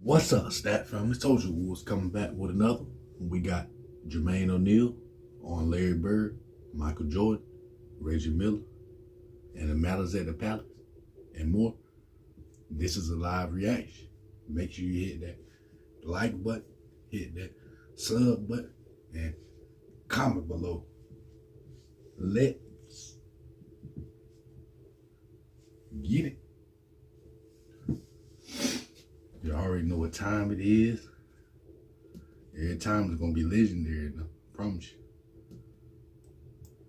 What's up, Stat Family? Told you we was coming back with another. We got Jermaine O'Neal on Larry Bird, Michael Jordan, Reggie Miller, and the Malice at the Palace, and more. This is a live reaction. Make sure you hit that like button, hit that sub button, and comment below. Let's get it. You already know what time it is. Every time it's gonna be legendary, I promise you.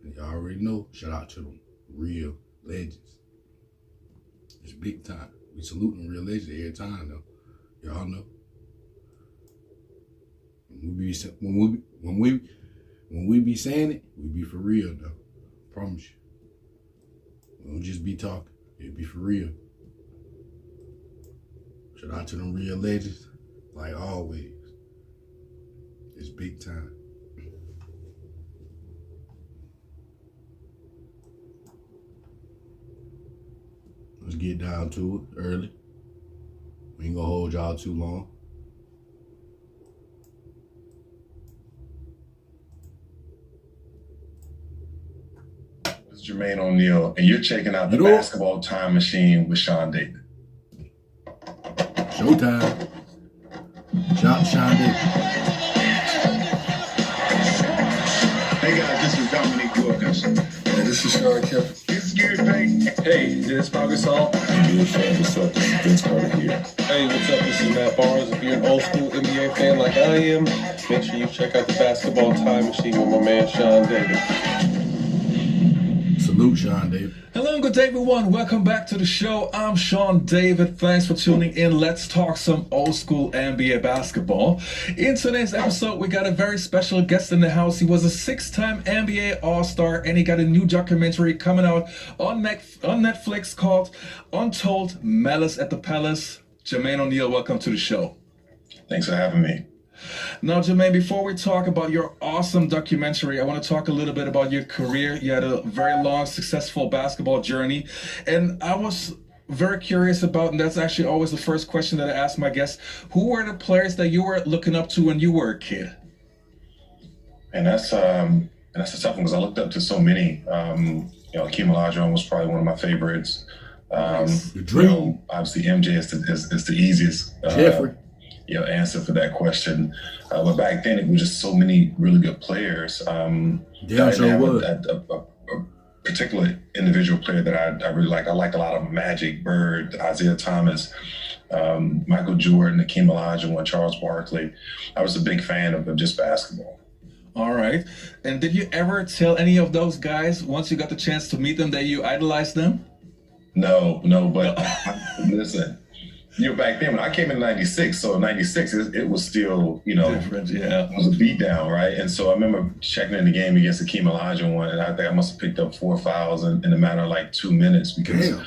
And you already know, shout out to them real legends. It's big time. We saluting real legends every time though. Y'all know. When we be saying it, we be for real though. Promise you. We don't just be talking. It be for real. Shout out to them real legends, like always. It's big time. Let's get down to it early. We ain't gonna hold y'all too long. It's Jermaine O'Neal, and you're checking out the Basketball Time Machine with Sean David. Showtime. Shout out Sean David. Hey guys, this is Dominique Wilkins. Hey, this is Sean Kemp. This is Gary Payton. Hey, this is Pau Gasol. Hey, what's up? This is Vince Carter here. Hey, what's up? This is Matt Barnes. If you're an old school NBA fan like I am, make sure you check out the Basketball Time Machine with my man Sean David. Salute Sean David. Hello and good day everyone, welcome back to the show. I'm Sean David, thanks for tuning in. Let's talk some old school NBA basketball. In today's episode, we got a very special guest in the house. He was a 6-time NBA All-Star and he got a new documentary coming out on Netflix called Untold, Malice at the Palace. Jermaine O'Neal, welcome to the show. Thanks for having me. Now, Jermaine, before we talk about your awesome documentary, I want to talk a little bit about your career. You had a very long, successful basketball journey. And I was very curious about, and that's actually always the first question that I ask my guests, who were the players that you were looking up to when you were a kid? And that's a tough one because I looked up to so many. Hakeem Olajuwon was probably one of my favorites. The dream. Obviously, MJ is the easiest. Jeffrey. Answer for that question. But back then, it was just so many really good players. Yeah, sure was. A particular individual player that I really liked. I liked a lot of Magic, Bird, Isaiah Thomas, Michael Jordan, Hakeem Olajuwon, Charles Barkley. I was a big fan of just basketball. All right. And did you ever tell any of those guys, once you got the chance to meet them, that you idolized them? No, but listen. Back then when I came in '96, so in '96 it was still, different, yeah. It was a beatdown, right? And so I remember checking in the game against Hakeem Olajuwon, and I think I must have picked up 4 fouls in a matter of like 2 minutes because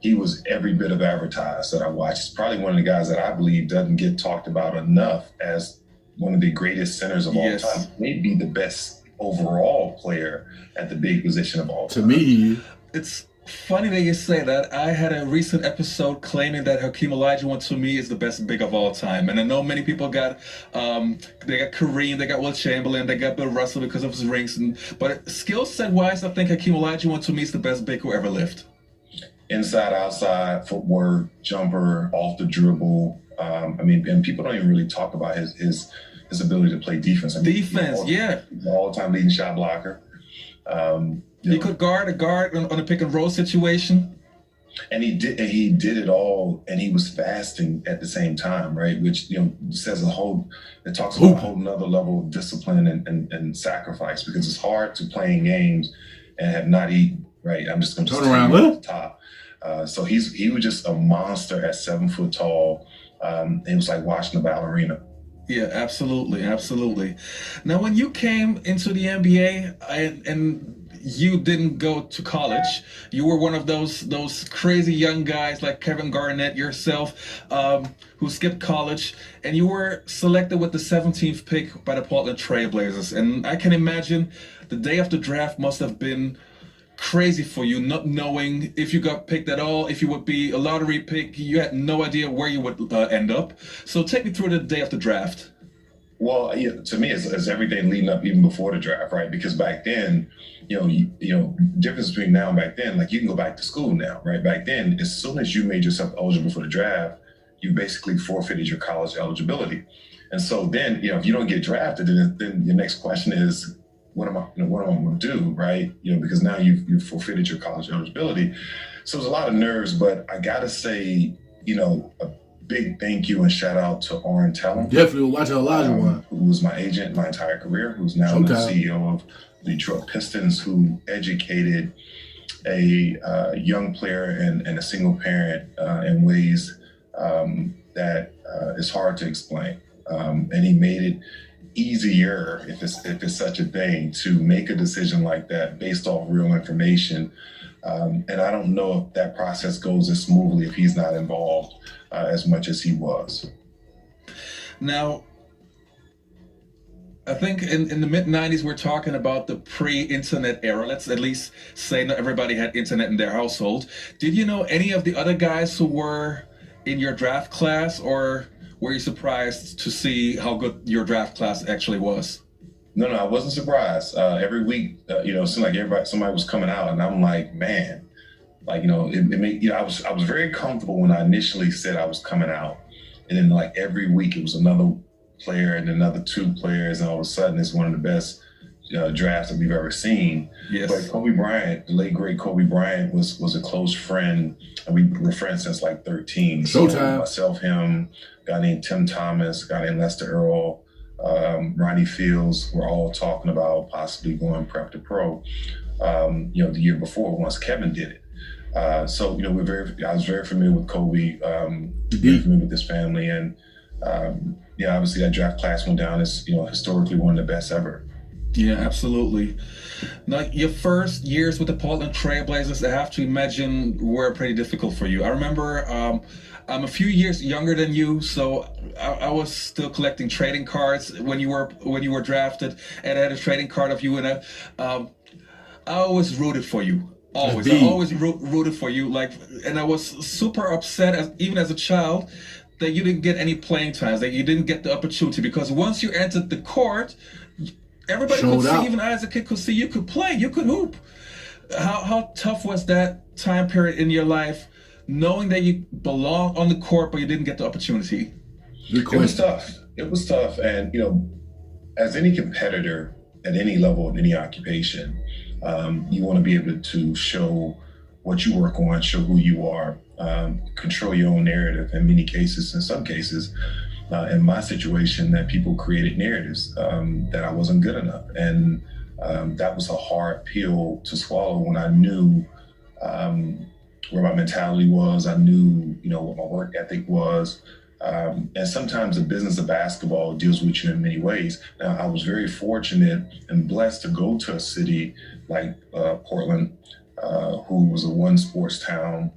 he was every bit of advertised that I watched. He's probably one of the guys that I believe doesn't get talked about enough as one of the greatest centers of all time. Maybe the best overall player at the big position of all time. To me, it's funny that you say that. I had a recent episode claiming that Hakeem Olajuwon to me is the best big of all time, and I know many people got they got Kareem, they got Will Chamberlain, they got Bill Russell because of his rings, but skill set wise, I think Hakeem Olajuwon to me is the best big who ever lived. Inside, outside, footwork, jumper, off the dribble. And people don't even really talk about his ability to play defense. Defense, all-time leading shot blocker. He could guard a guard on a pick and roll situation. And he did it all, and he was fasting at the same time, right? Which, says it talks about a whole nother level of discipline and sacrifice, because it's hard to play in games and have not eaten, right? I'm just going to turn around at the top. So he was just a monster at 7 foot tall. It was like watching a ballerina. Yeah, absolutely. Now, when you came into the NBA and you didn't go to college, you were one of those crazy young guys like Kevin Garnett, yourself, who skipped college, and you were selected with the 17th pick by the Portland Trailblazers. And I can imagine the day of the draft must have been crazy for you, not knowing if you got picked at all, if you would be a lottery pick. You had no idea where you would end up. So take me through the day of the draft. Well, yeah, to me, it's everything leading up even before the draft, right? Because back then, difference between now and back then, like you can go back to school now, right? Back then, as soon as you made yourself eligible for the draft, you basically forfeited your college eligibility. And so then, if you don't get drafted, then your next question is, what am I going to do, right? Because now you've forfeited your college eligibility. So there's a lot of nerves, but I gotta say, a big thank you and shout out to Orrin Tellum. Definitely watch Elijah one. Who was my agent my entire career, who's now the CEO of the Detroit Pistons, who educated a young player and a single parent in ways that is hard to explain. And he made it easier, if it's such a thing, to make a decision like that based off real information. And I don't know if that process goes as smoothly if he's not involved as much as he was. Now, I think in the mid-90s, we're talking about the pre-internet era. Let's at least say not everybody had internet in their household. Did you know any of the other guys who were in your draft class, or were you surprised to see how good your draft class actually was? No, I wasn't surprised. Every week, it seemed like somebody was coming out, and I'm like, man, like, it made, I was very comfortable when I initially said I was coming out, and then like every week it was another player and another two players, and all of a sudden it's one of the best drafts that we've ever seen. Yes. But Kobe Bryant, the late great Kobe Bryant, was a close friend, and we were friends since like 13. Showtime. So myself, him, a guy named Tim Thomas, a guy named Lester Earl, Ronnie Fields, were all talking about possibly going prep to pro. The year before, once Kevin did it. So I was very familiar with Kobe, very familiar with his family, and obviously that draft class went down as historically one of the best ever. Yeah, absolutely. Now, your first years with the Portland Trailblazers, I have to imagine, were pretty difficult for you. I remember I'm a few years younger than you, so I was still collecting trading cards when you were drafted, and I had a trading card of you, and I always rooted for you. Always, I always rooted for you. And I was super upset, even as a child, that you didn't get any playing times, that you didn't get the opportunity, because once you entered the court, everybody could see, even I as a kid could see you could play, you could hoop. How tough was that time period in your life, knowing that you belong on the court, but you didn't get the opportunity? It was tough. It was tough. And, as any competitor at any level, in any occupation, you want to be able to show what you work on, show who you are, control your own narrative in many cases. In some cases, in my situation, that people created narratives that I wasn't good enough. And that was a hard pill to swallow when I knew where my mentality was. I knew, what my work ethic was. And sometimes the business of basketball deals with you in many ways. Now, I was very fortunate and blessed to go to a city like Portland, who was a one sports town.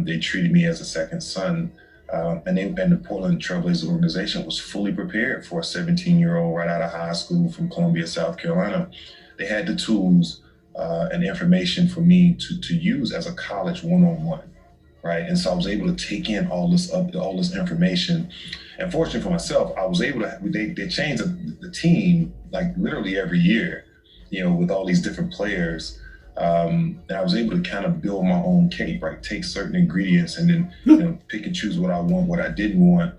They treated me as a second son. And the Portland Trailblazers organization was fully prepared for a 17-year-old right out of high school from Columbia, South Carolina. They had the tools and information for me to use as a college one-on-one. Right. And so I was able to take in all this information. And fortunately for myself, I was able to, they changed the team like literally every year, with all these different players. And I was able to kind of build my own cake, right? Take certain ingredients and then, pick and choose what I want, what I didn't want.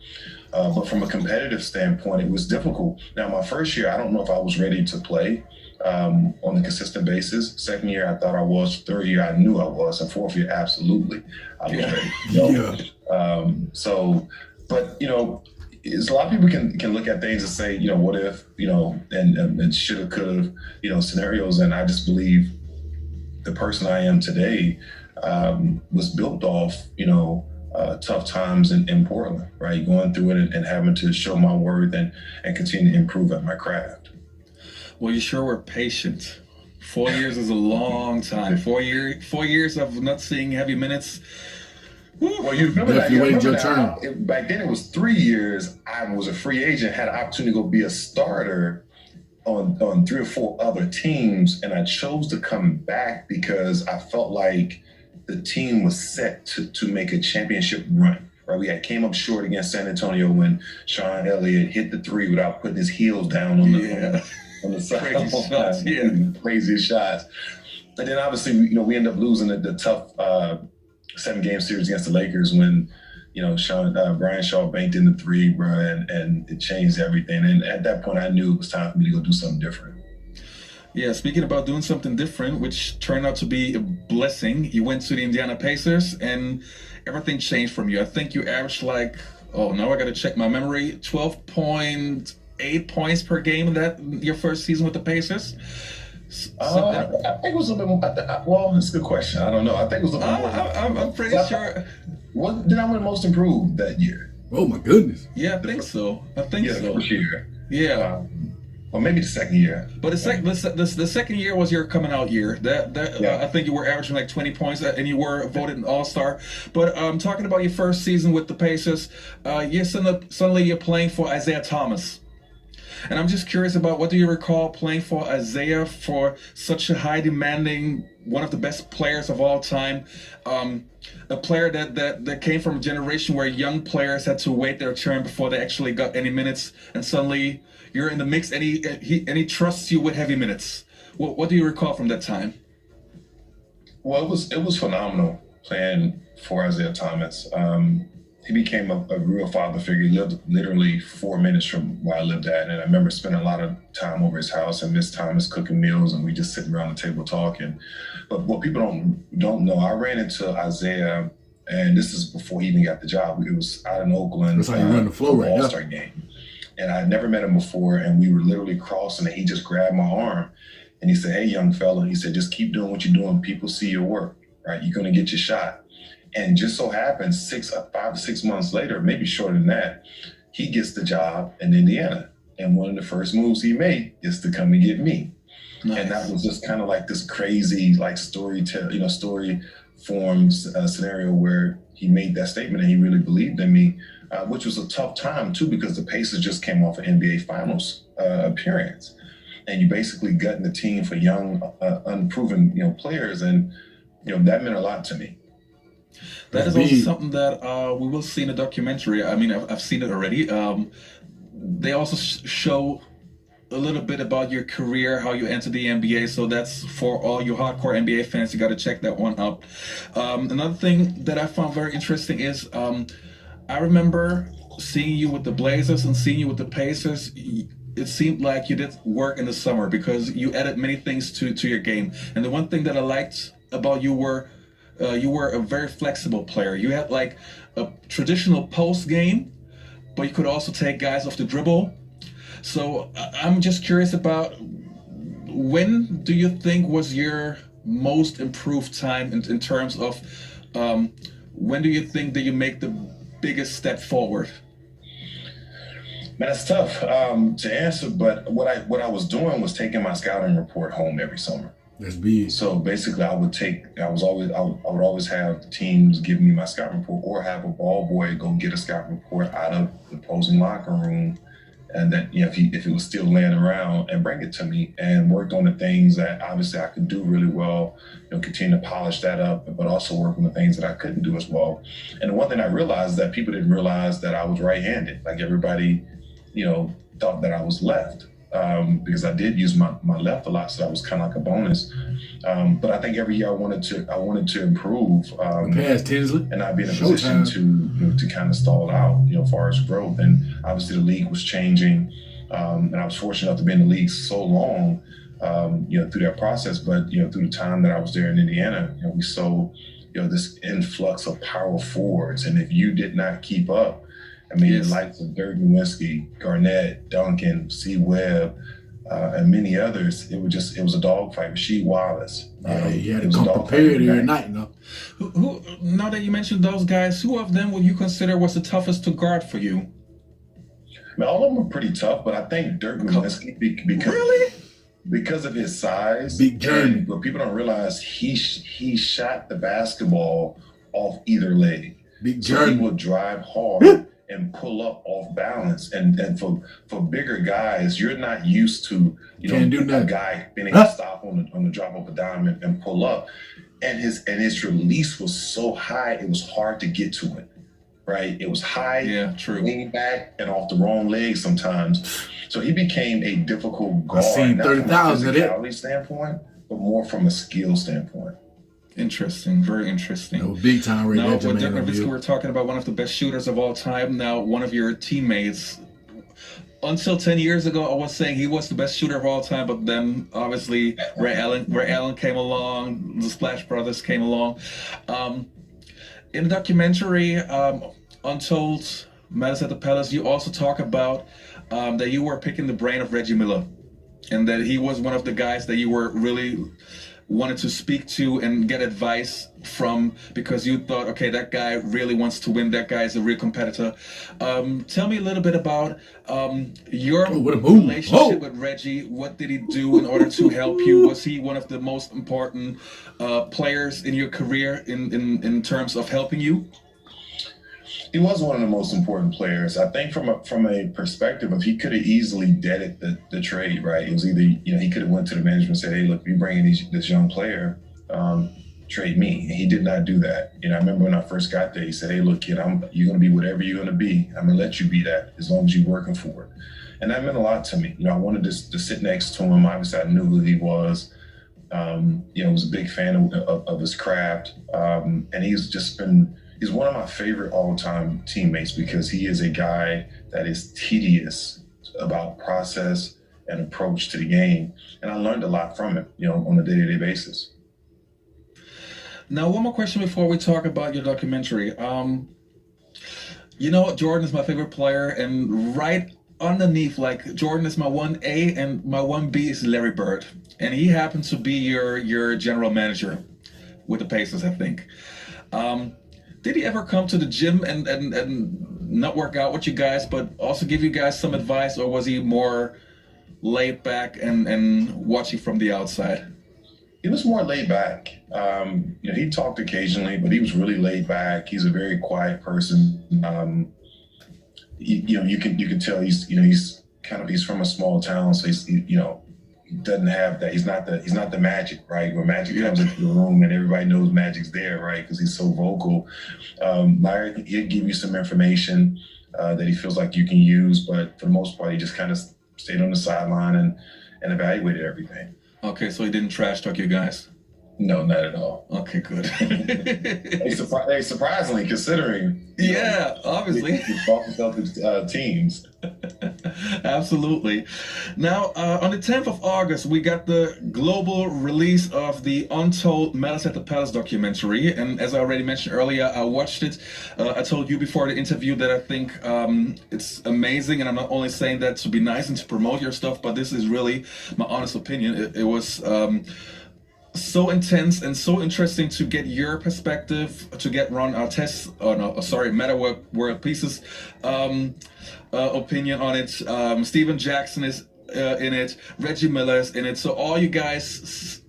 But from a competitive standpoint, it was difficult. Now, my first year, I don't know if I was ready to play on a consistent basis. Second year, I thought I was. Third year, I knew I was. And fourth year, absolutely, I was ready. But it's a lot of people can look at things and say, what if, and shoulda, coulda, scenarios. And I just believe the person I am today was built off, tough times in Portland, right? Going through it and having to show my worth and continue to improve at my craft. Well, you sure were patient. 4 years is a long time. 4 years of not seeing heavy minutes. Well, you remember that. You waited your turn. Back then it was 3 years. I was a free agent, had an opportunity to go be a starter on 3 or 4 other teams, and I chose to come back because I felt like the team was set to make a championship run. Right, we came up short against San Antonio when Sean Elliott hit the 3 without putting his heels down on the side. Crazy shots, Crazy shots. And then obviously, we end up losing the tough 7-game series against the Lakers when, Brian Shaw banked in the 3, bro, and it changed everything. And at that point, I knew it was time for me to go do something different. Yeah, speaking about doing something different, which turned out to be a blessing, you went to the Indiana Pacers and everything changed from you. I think you averaged now I got to check my memory, 12.8 points per game in your first season with the Pacers. I think it was a little bit more. Well, it's a good question. I don't know. I think it was a little more. I'm pretty sure. Did I win most improved that year? Oh my goodness. Yeah, I think so. The first year. Yeah. Or maybe the second year. But the second year was your coming out year. I think you were averaging like 20 points, and you were voted an All-Star. But talking about your first season with the Pacers, suddenly you're playing for Isaiah Thomas. And I'm just curious about, what do you recall playing for Isaiah, for such a high demanding, one of the best players of all time, a player that came from a generation where young players had to wait their turn before they actually got any minutes, and suddenly you're in the mix and he trusts you with heavy minutes. What do you recall from that time? Well, it was phenomenal playing for Isaiah Thomas. He became a real father figure. He lived literally 4 minutes from where I lived at. And I remember spending a lot of time over his house and Miss Thomas cooking meals, and we just sitting around the table talking. But what people don't know, I ran into Isaiah, and this is before he even got the job. It was out in Oakland. That's how you run the floor right now. All-Star game. And I had never met him before, and we were literally crossing, and he just grabbed my arm. And he said, "Hey, young fella," he said, "just keep doing what you're doing. People see your work, right? You're going to get your shot." And just so happens, 5 to 6 months later, maybe shorter than that, he gets the job in Indiana. And one of the first moves he made is to come and get me. Nice. And that was just kind of like this crazy, story forms scenario where he made that statement and he really believed in me, which was a tough time too, because the Pacers just came off an NBA Finals appearance. And you basically gutting the team for young, unproven, players. And, that meant a lot to me. That is also something that we will see in the documentary. I mean, I've seen it already. They also show a little bit about your career, how you entered the NBA. So that's for all you hardcore NBA fans. You got to check that one out. Another thing that I found very interesting is I remember seeing you with the Blazers and seeing you with the Pacers. It seemed like you did work in the summer because you added many things to your game. And the one thing that I liked about you were a very flexible player. You had like a traditional post game, but you could also take guys off the dribble. So I'm just curious about, when do you think was your most improved time in terms of when do you think that you make the biggest step forward? Man, it's tough to answer, but what I was doing was taking my scouting report home every summer. That's big. So basically, I would always have teams give me my scouting report, or have a ball boy go get a scouting report out of the opposing locker room, and then if it was still laying around, and bring it to me, and worked on the things that obviously I could do really well, continue to polish that up, but also work on the things that I couldn't do as well. And the one thing I realized that people didn't realize that I was right-handed. Like everybody, thought that I was left. Because I did use my left a lot, so that was kind of like a bonus. But I think every year I wanted to improve, Past Tinsley, and not be in a position to kind of stall out, as far as growth. And obviously the league was changing, and I was fortunate enough to be in the league so long, through that process. But through the time that I was there in Indiana, we saw this influx of power forwards, and if you did not keep up, I mean, yes, the likes of Dirk Nowitzki, Garnett, Duncan, C. Webb, and many others. It was a dogfight. Rasheed Wallace. You had to come prepared every night, Who? Now that you mentioned those guys, who of them would you consider was the toughest to guard for you? I mean, all of them were pretty tough, but I think Dirk Nowitzki, because of his size, big journey. But people don't realize he shot the basketball off either leg. Big journey. So he would drive hard and pull up off balance. And for bigger guys, you're not used to, Can't do a nothing. guy being able to stop on the drop of a dime and pull up. And his release was so high, it was hard to get to it. Right? It was high, Yeah, true. leaning back, and off the wrong leg sometimes. So he became a difficult guard. seen not from a 30,000 of it. physicality standpoint, but more from a skill standpoint. Interesting, very interesting. That was big time right Now, there, with Jermaine Dirk, O'Neal. we're talking about one of the best shooters of all time. Now, one of your teammates, until 10 years ago, I was saying he was the best shooter of all time, but then obviously Ray Allen came along, the Splash Brothers came along. In the documentary, Untold, Malice at the Palace, you also talk about that you were picking the brain of Reggie Miller, and that he was one of the guys that you were really wanted to speak to and get advice from, because you thought, okay, that guy really wants to win. That guy is a real competitor. Tell me a little bit about your what a move. relationship with Reggie. What did he do in order to help you? Was he one of the most important players in your career in terms of helping you? He was one of the most important players. I think from a perspective of, he could have easily deaded the trade, right? It was either, he could have went to the management and said, hey, look, you bring in this young player, trade me. And he did not do that. I remember when I first got there, he said, hey, look, kid, you're going to be whatever you're going to be. I'm going to let you be that as long as you're working for it. And that meant a lot to me. I wanted to sit next to him. Obviously, I knew who he was. Was a big fan of his craft. And he's one of my favorite all-time teammates, because he is a guy that is tedious about process and approach to the game. And I learned a lot from him, on a day-to-day basis. Now, one more question before we talk about your documentary. Jordan is my favorite player, and right underneath, like, Jordan is my 1A and my 1B is Larry Bird. And he happens to be your general manager with the Pacers, I think. Did he ever come to the gym and not work out with you guys, but also give you guys some advice, or was he more laid back and watching from the outside? He was more laid back. He talked occasionally, but he was really laid back. He's a very quiet person. You can tell he's from a small town, so he doesn't have that. He's not the Magic, right? Where Magic comes into the room and everybody knows Magic's there, right? Because he's so vocal. Larry, he'll give you some information that he feels like you can use, but for the most part, he just kind of stayed on the sideline and evaluated everything. Okay, so he didn't trash talk you guys? No, not at all. Okay, good. Hey, surprisingly, considering. Yeah, obviously. He fought himself teams. Absolutely. Now, on the 10th of August, we got the global release of the Untold Malice at the Palace documentary. And as I already mentioned earlier, I watched it. I told you before the interview that I think it's amazing. And I'm not only saying that to be nice and to promote your stuff, but this is really my honest opinion. It was so intense and so interesting to get your perspective, to get Ron Artest's, Meta World Pieces opinion on it. Steven Jackson is in it, Reggie Miller is in it. So all you guys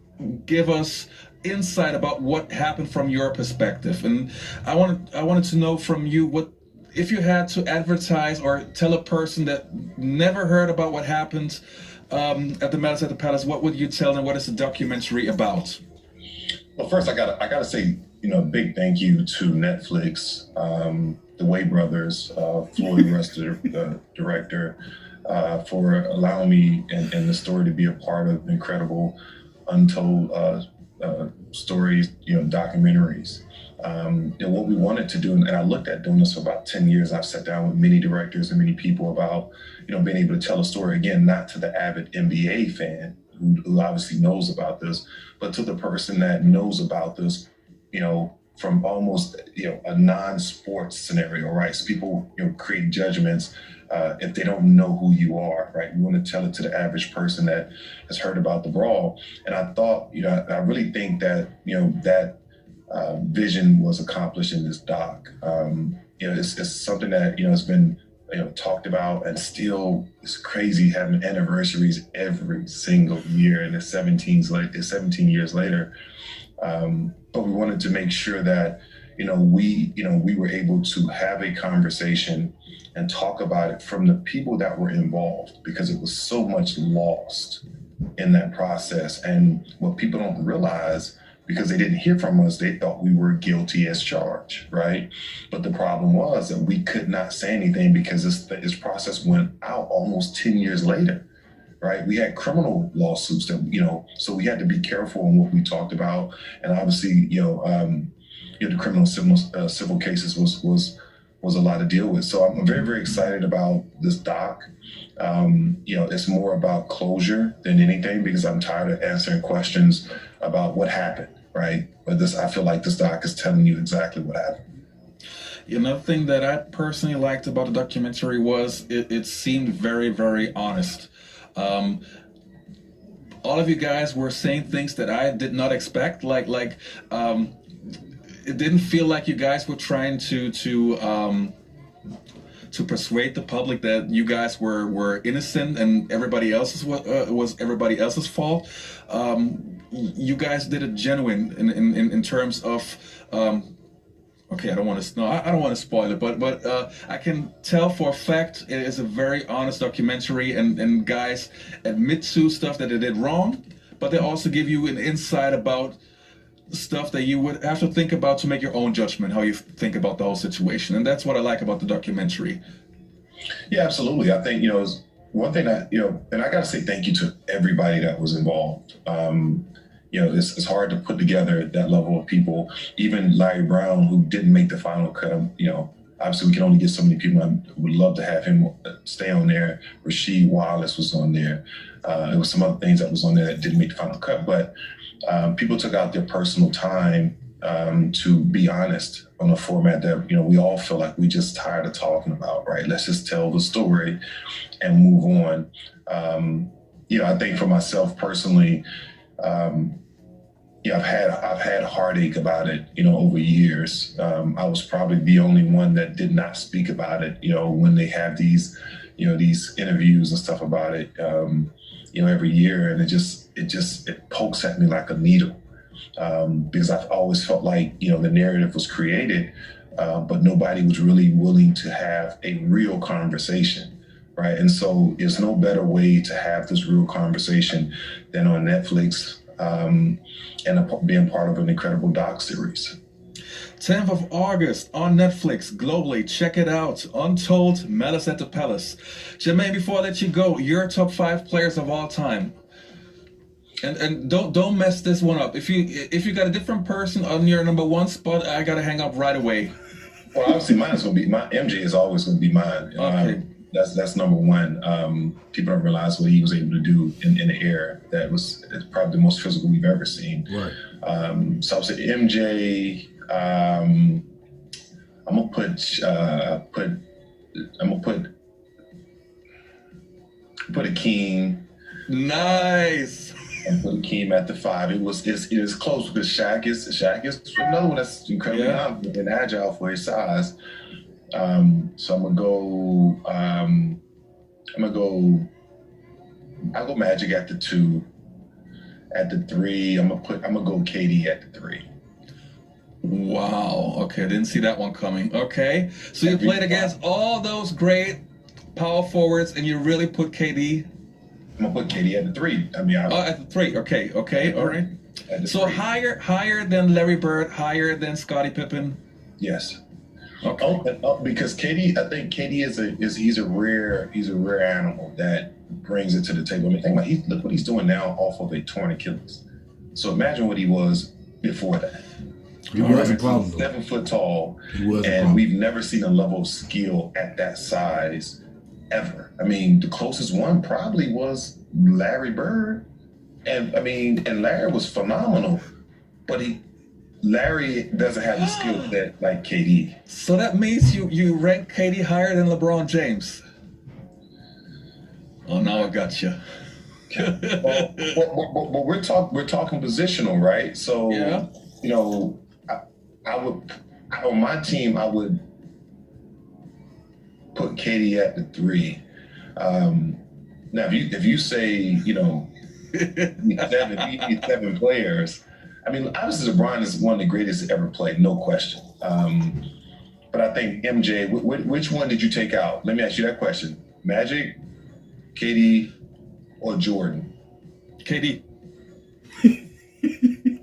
give us insight about what happened from your perspective. And I wanted to know from you, what if you had to advertise or tell a person that never heard about what happened at the Malice at the Palace, what would you tell them? What is the documentary about? Well, first I gotta say, a big thank you to Netflix, the Way brothers, Floyd Russ, the director, for allowing me and the story to be a part of incredible Untold stories, documentaries. What we wanted to do, and I looked at doing this for about 10 years. I've sat down with many directors and many people about, being able to tell a story, again, not to the avid NBA fan who obviously knows about this, but to the person that knows about this, from almost, a non-sports scenario, right? So people, create judgments if they don't know who you are, right? We want to tell it to the average person that has heard about the brawl. And I thought, I really think that, that vision was accomplished in this doc. It's something that, has been, talked about, and still it's crazy having anniversaries every single year, and it's 17 years later. But we wanted to make sure that, we were able to have a conversation and talk about it from the people that were involved, because it was so much lost in that process. And what people don't realize, because they didn't hear from us, they thought we were guilty as charged, right? But the problem was that we could not say anything because this process went out almost 10 years later, right? We had criminal lawsuits that, so we had to be careful in what we talked about. And obviously, the criminal civil cases was a lot to deal with. So I'm very, very excited about this doc. It's more about closure than anything, because I'm tired of answering questions about what happened, right? But I feel like this doc is telling you exactly what happened. Another thing that I personally liked about the documentary was it seemed very, very honest. All of you guys were saying things that I did not expect, it didn't feel like you guys were trying to persuade the public that you guys were innocent and everybody else's was everybody else's fault. You guys did it genuine in terms of. Okay, I don't want to spoil it, but I can tell for a fact it is a very honest documentary, and guys admit to stuff that they did wrong, but they also give you an insight about stuff that you would have to think about to make your own judgment, how you think about the whole situation. And that's what I like about the documentary. Yeah, absolutely. I think, is one thing that, and I got to say thank you to everybody that was involved. It's hard to put together that level of people. Even Larry Brown, who didn't make the final cut, obviously we can only get so many people. I would love to have him stay on there. Rasheed Wallace was on there. There was some other things that was on there that didn't make the final cut, but people took out their personal time to be honest on a format that, we all feel like we just tired of talking about, right? Let's just tell the story and move on. I think for myself personally, I've had heartache about it, over years. I was probably the only one that did not speak about it, when they have these interviews and stuff about it, every year. And it pokes at me like a needle, because I've always felt like, the narrative was created, but nobody was really willing to have a real conversation. Right. And so there's no better way to have this real conversation than on Netflix, and being part of an incredible doc series. 10th of August on Netflix globally. Check it out. Untold, Malice at the Palace. Jermaine, before I let you go, your top 5 players of all time. And don't mess this one up. If you got a different person on your number 1 spot, I gotta hang up right away. Well, obviously my MJ is always gonna be mine. Okay. That's number 1. People don't realize what he was able to do in the air. It's probably the most physical we've ever seen. Right. So I would say MJ. I'm gonna put Akeem. Nice. And put Akeem at the 5. It is close because Shaq is another one that's incredibly confident and agile for his size. So I'm gonna go I'll go Magic at the 2. At the 3, I'm gonna go KD at the 3. Wow. Okay, I didn't see that one coming. Okay, so you played against all those great power forwards, and you really put KD. I'm gonna put KD at the 3. At the 3. Okay, all right. So 3. higher than Larry Bird, higher than Scottie Pippen. Yes. Okay. Because KD, I think KD he's a rare animal that brings it to the table. I mean, think about look what he's doing now off of a torn Achilles. So imagine what he was before that. He was a problem. 7 foot tall, and we've never seen a level of skill at that size ever. I mean, the closest one probably was Larry Bird, and Larry was phenomenal, but Larry doesn't have the skill set like KD. So that means you rank KD higher than LeBron James. Oh, now I got you. But we're talking positional, right? So yeah. I would on my team I would put KD at the 3. Now if you say you need 7 players. I mean, obviously LeBron is one of the greatest to ever play, no question. But I think MJ, which one did you take out? Let me ask you that question. Magic, KD, or Jordan? KD.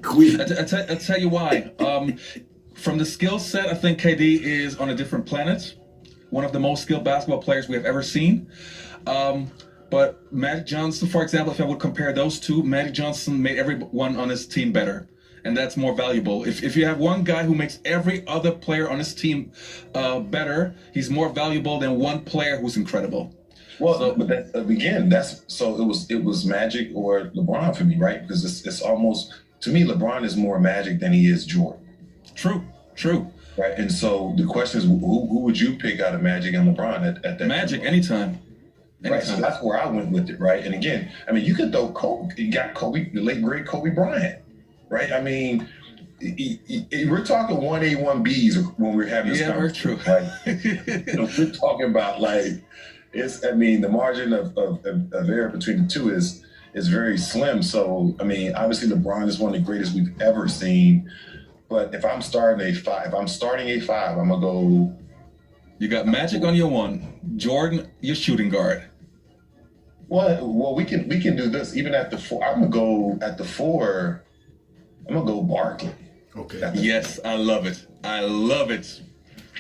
Quit. I tell you why. From the skill set, I think KD is on a different planet. One of the most skilled basketball players we have ever seen. But Magic Johnson, for example, if I would compare those two, Magic Johnson made everyone on his team better. And that's more valuable. If you have one guy who makes every other player on his team better, he's more valuable than one player who's incredible. Well, but that, again, it was Magic or LeBron for me, right? Because it's almost, to me, LeBron is more Magic than he is Jordan. True. Right, and so the question is, who would you pick out of Magic and LeBron at that Magic, point? Anytime. Right, so that's where I went with it, right? And again, I mean, you could throw Kobe, you got Kobe, the late great Kobe Bryant, right? I mean, we're talking 1A, 1Bs when we're having this conversation. Right? We're talking about the margin of error between the two is very slim. So, I mean, obviously LeBron is one of the greatest we've ever seen. But if I'm starting a five, I'm gonna go. You got Magic on your one, Jordan, your shooting guard. Well, we can do this even at the four. I'm gonna go at the four. I'm gonna go Barkley. Okay. Yes, I love it.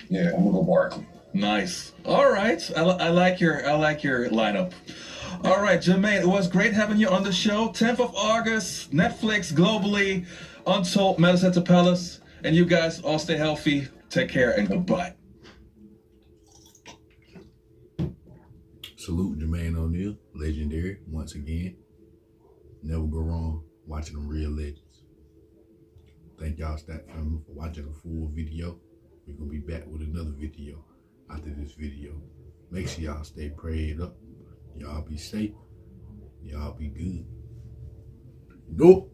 Yeah, I'm gonna go Barkley. Nice. All right, I like your lineup. All right, Jermaine, it was great having you on the show. 10th of August, Netflix globally, Untold, Malice at the Palace, and you guys all stay healthy. Take care and goodbye. Salute Jermaine O'Neal, legendary once again. Never go wrong watching them real legends. Thank y'all, Stat Family, for watching the full video. We're going to be back with another video after this video. Make sure y'all stay prayed up. Y'all be safe. Y'all be good. Go.